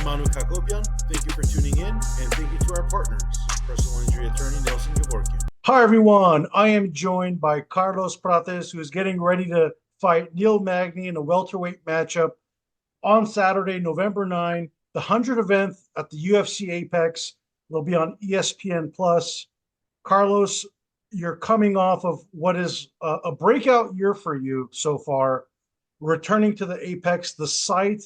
Manouk Akopyan. Thank you for tuning in, and thank you to our partners, personal injury attorney Nelson Gavorkian. Hi, everyone. I am joined by Carlos Prates, who is getting ready to fight Neil Magny in a welterweight matchup on Saturday, November 9, the 100th event at the UFC Apex. It'll be on ESPN Plus. Carlos, you're coming off of what is a breakout year for you so far, returning to the Apex, the site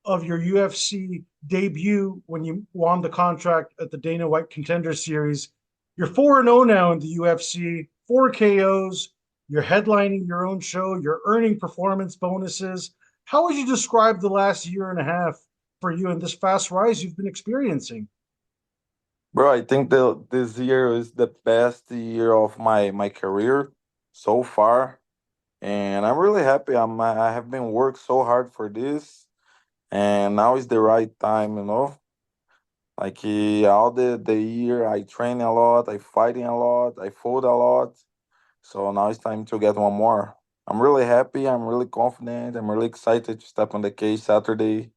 of your UFC debut when you won the contract at the Dana White Contender Series. You're 4-0 now in the UFC, 4 KOs. You're headlining your own show. You're earning performance bonuses. How would you describe the last year and a half for you and this fast rise you've been experiencing? Bro, I think this year is the best year of my career so far, and I'm really happy. I have been worked so hard for this, and now is the right time. Like all the year, I train a lot, I fighting a lot, I fought a lot. So now it's time to get one more. I'm really happy. I'm really confident. I'm really excited to step on the cage Saturday.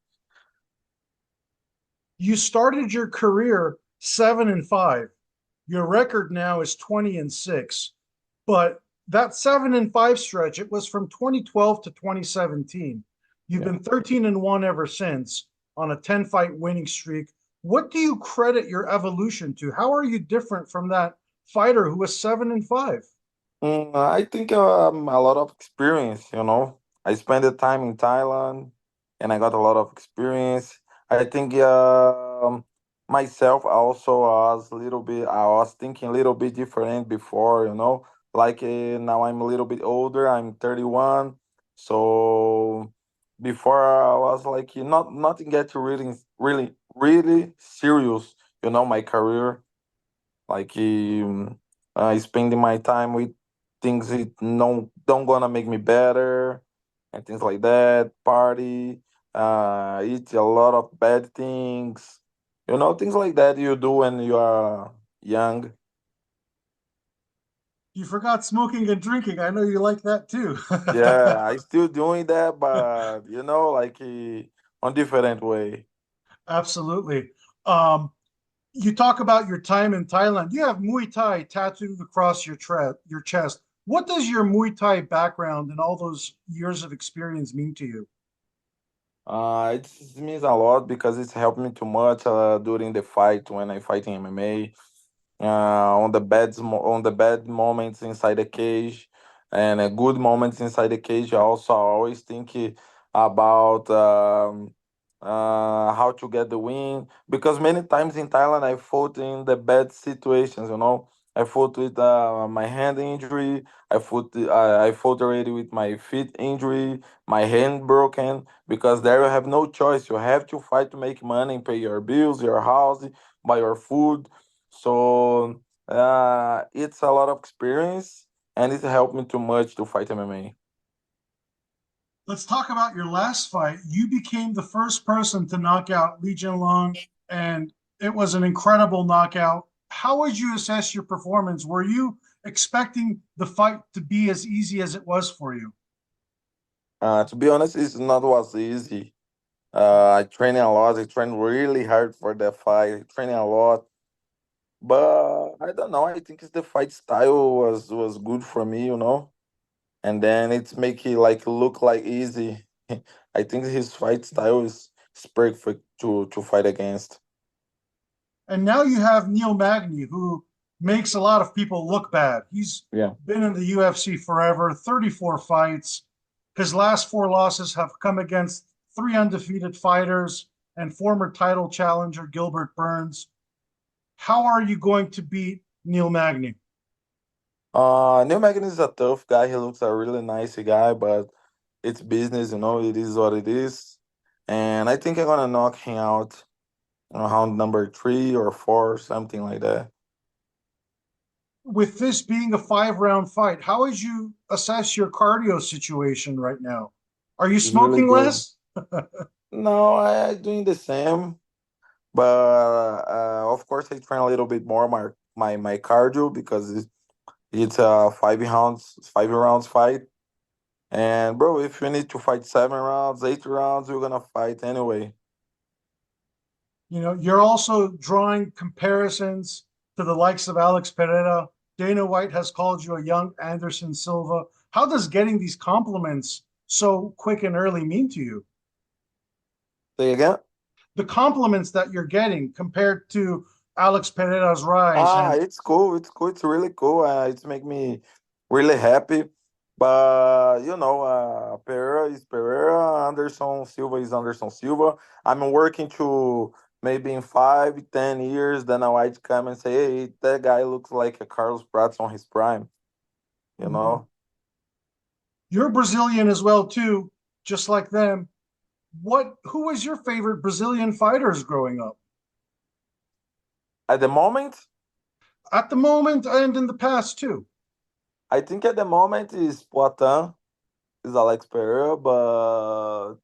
You started your career 7-5. Your record now is 20-6. But that 7-5 stretch, it was from 2012 to 2017. You've Yeah. been 13-1 ever since on a 10-fight winning streak. What do you credit your evolution to? How are you different from that fighter who was 7-5? I think a lot of experience. I spent the time in Thailand and I got a lot of experience. I think myself also was a little bit, I was thinking a little bit different before. Like now I'm a little bit older, I'm 31. So before I was like nothing get to really serious, my career. Like spending my time with things that no don't gonna make me better and things like that. Party, eat a lot of bad things, things like that you do when you are young. You forgot smoking and drinking. I know you like that too. Yeah, I still doing that, but like on different way. Absolutely. Um, you talk about your time in Thailand. You have Muay Thai tattooed across your chest. What does your Muay Thai background and all those years of experience mean to you? It means a lot because it's helped me too much during the fight when I fight in MMA. On the bad moments inside the cage and good moments inside the cage. I always think about how to get the win because many times in Thailand I fought in the bad situations. I fought with my hand injury. I fought already with my feet injury, my hand broken because there you have no choice. You have to fight to make money, pay your bills, your house, buy your food. So it's a lot of experience, and it helped me too much to fight MMA. Let's talk about your last fight. You became the first person to knock out Li Jinlong, and it was an incredible knockout. How would you assess your performance? Were you expecting the fight to be as easy as it was for you? To be honest, it's not was easy. I trained a lot. I trained really hard for the fight. I trained a lot, but I don't know. I think it's the fight style was good for me, and then it's make it like look like easy. I think his fight style is perfect to fight against. And now you have Neil Magny, who makes a lot of people look bad. He's Yeah. been in the UFC forever, 34 fights. His last 4 losses have come against 3 undefeated fighters and former title challenger Gilbert Burns. How are you going to beat Neil Magny? Neil Megan is a tough guy. He looks a really nice guy, but it's business. It is what it is. And I think I'm gonna knock him out on round number 3 or 4, something like that. With this being a 5 round fight, how would you assess your cardio situation right now? Are you It's really smoking good. less? No, I doing the same, but of course I train a little bit more my cardio because it's a 5 rounds fight. And bro, if you need to fight 7 rounds, 8 rounds, you're gonna fight anyway. You're also drawing comparisons to the likes of Alex Pereira. Dana White has called you a young Anderson Silva. How does getting these compliments so quick and early mean to you? Say again? The compliments that you're getting compared to Alex Pereira's rise Ah, and it's cool. It's cool. It's really cool. It's make me really happy. But Pereira is Pereira. Anderson Silva is Anderson Silva. I'm working to maybe in 5, 10 years, then I might come and say, "Hey, that guy looks like a Carlos Prates on his prime." You Mhm. know, You're Brazilian as well too, just like them. Who was your favorite Brazilian fighters growing up? at the moment, At the moment and in the past too. I think at the moment is Poitin, is Alex Pereira, but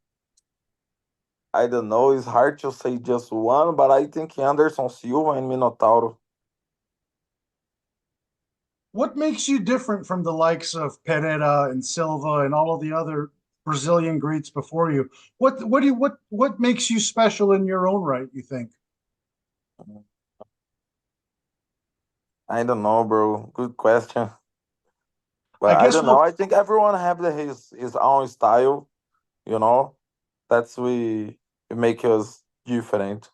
I don't know. It's hard to say just one, but I think Anderson Silva and Minotauro. What makes you different from the likes of Pereira and Silva and all of the other Brazilian greats before you? What makes you special in your own right, you think? I don't know, bro. Good question. I But I guess don't know. I think everyone have his own style, you know. That's we it make us different.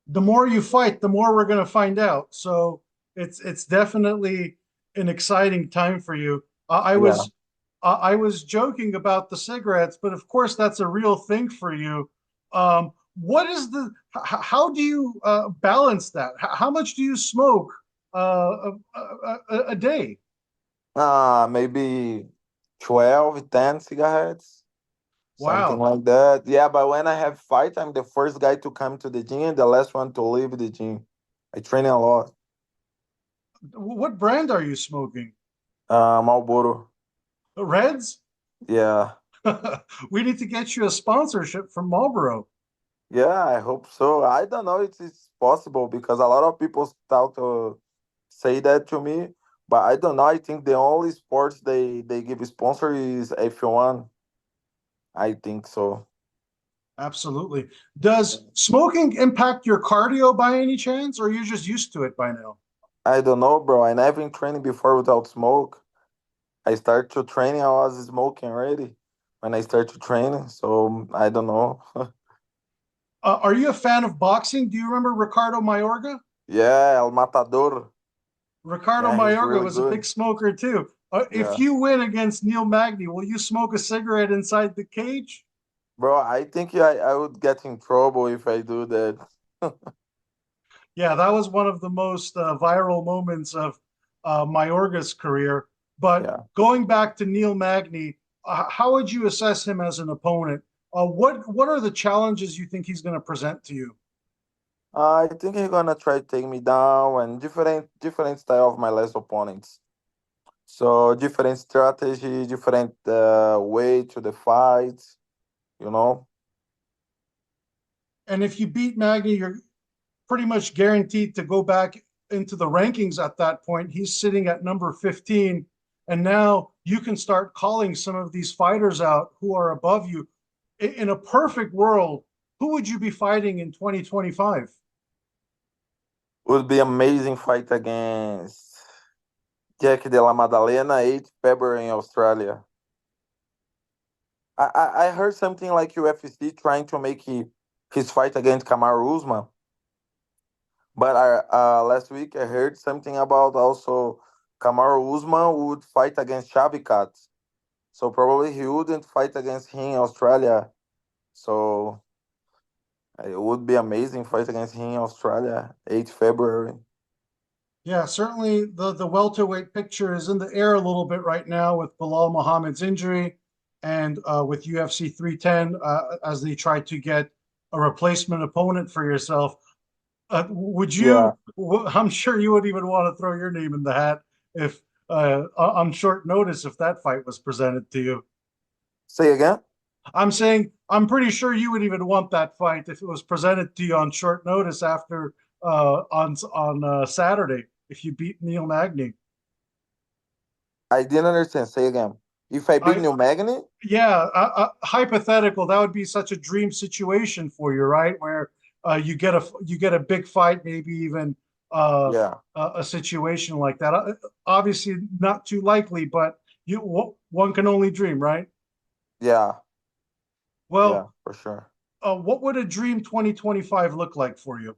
the more you fight, the more we're going to find out. So it's definitely an exciting time for you. Yeah. I was joking about the cigarettes, but of course that's a real thing for you. What is how do you balance that? How much do you smoke a day? Maybe 12, 10 cigarettes, something Wow. like that. Yeah, but when I have fight, I'm the first guy to come to the gym and the last one to leave the gym. I train a lot. What brand are you smoking? Marlboro. Reds? Yeah. We need to get you a sponsorship from Marlboro. Yeah, I hope so. I don't know if it's possible because a lot of people start to say that to me, but I don't know. I think the only sports they give sponsor is F1. I think so. Absolutely. Does smoking impact your cardio by any chance, or are you just used to it by now? I don't know, bro. I never been training before without smoke. I start to training. I was smoking already when I start to training. So I don't know. Are you a fan of boxing? Do you remember Ricardo Mayorga? Yeah, El Matador. Ricardo Yeah, he's Mayorga really was a big good. smoker too. If Yeah, you win against Neil Magny, will you smoke a cigarette inside the cage? bro. I think I would get in trouble if I do that. Yeah, that was one of the most viral moments of Mayorga's career. But Yeah. going back to Neil Magny, how would you assess him as an opponent? What are the challenges you think he's going to present to you? I think he's gonna try to take me down and different style of my last opponents. So different strategy, different way to the fight. You know. And if you beat Magny, you're pretty much guaranteed to go back into the rankings at that point. He's sitting at number 15. And now you can start calling some of these fighters out who are above you. In a perfect world, who would you be fighting in 2025? Would be amazing fight against Jack de la Madalena, 8 February in Australia. I heard something like UFC trying to make his fight against Kamaru Usman, but last week I heard something about also Kamaru Usman would fight against Shavkat, so probably he wouldn't fight against him in Australia. So it would be amazing fight against him in Australia, 8 February. Yeah, certainly the welterweight picture is in the air a little bit right now with Bilal Muhammad's injury and with UFC 310 as they try to get a replacement opponent for yourself. Would Yeah. you? I'm sure you would even want to throw your name in the hat if on short notice if that fight was presented to you. Say again? I'm saying I'm pretty sure you would even want that fight if it was presented to you on short notice after on Saturday if you beat Neil Magny. I didn't understand. Say again. If I beat I New Magny, Yeah, hypothetical. That would be such a dream situation for you, right? Where you get a big fight, maybe even uh, Yeah, a situation like that. Obviously, not too likely, but one can only dream, right? yeah, yeah, Well, for sure. what would a dream 2025 look like for you?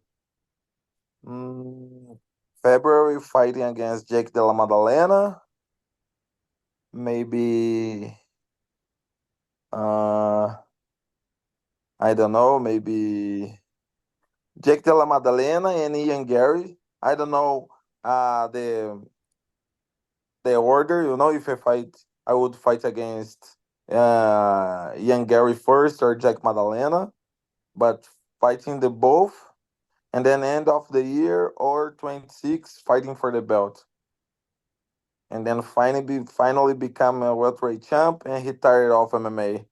Mm, February fighting against Jake de la Madalena. Maybe uh I don't know, maybe Jake de la Madalena and Ian Gary. I don't know the order, if I fight I would fight against Ian Gary first or Jack Madalena, but fighting the both and then end of the year or 26 fighting for the belt. And then finally become a welterweight champ and retire off MMA.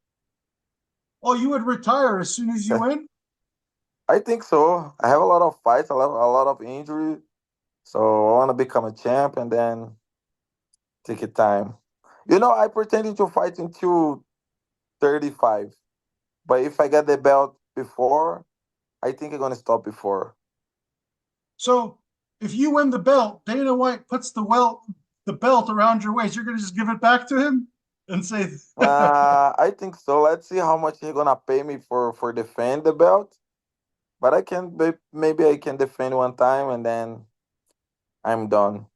Oh, you would retire as soon as you win? I think so. I have a lot of fights, a lot of injury, so I want to become a champ and then take it time. I pretended to fight until 35, but if I get the belt before, I think I'm gonna stop before. So if you win the belt, Dana White puts the belt around your waist. You're going to just give it back to him and say, I think so. Let's see how much he's gonna pay me for defend the belt. But maybe I can defend one time and then I'm done.